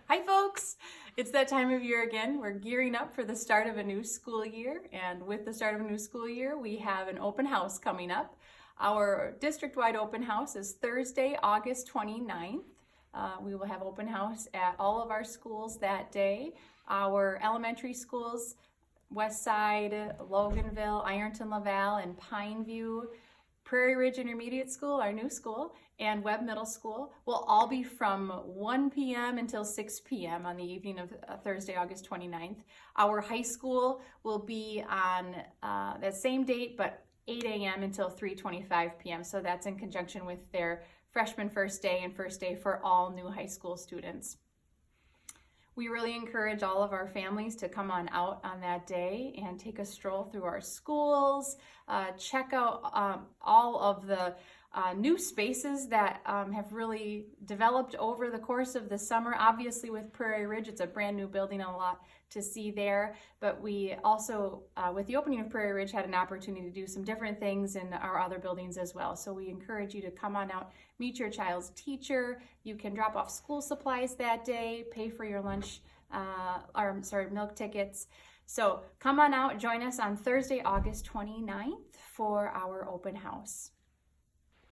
Hi folks! It's that time of year again. We're gearing up for the start of a new school year, and with the start of a new school year, we have an open house coming up. Our district-wide open house is Thursday, August 29th. We will have open house at all of our schools that day. Our elementary schools, Westside, Loganville, Ironton Laval, and Pineview, Prairie Ridge Intermediate School, our new school, and Webb Middle School will all be from 1 p.m. until 6 p.m. on the evening of Thursday, August 29th. Our high school will be on that same date, but 8 a.m. until 3:25 p.m. So that's in conjunction with their freshman first day and first day for all new high school students. We really encourage all of our families to come on out on that day and take a stroll through our schools, check out all of the new spaces that have really developed over the course of the summer. Obviously with Prairie Ridge, it's a brand new building, a lot to see there, but we also, with the opening of Prairie Ridge, had an opportunity to do some different things in our other buildings as well. So we encourage you to come on out, meet your child's teacher. You can drop off school supplies that day, pay for your lunch, milk tickets. So come on out, join us on Thursday, August 29th for our open house.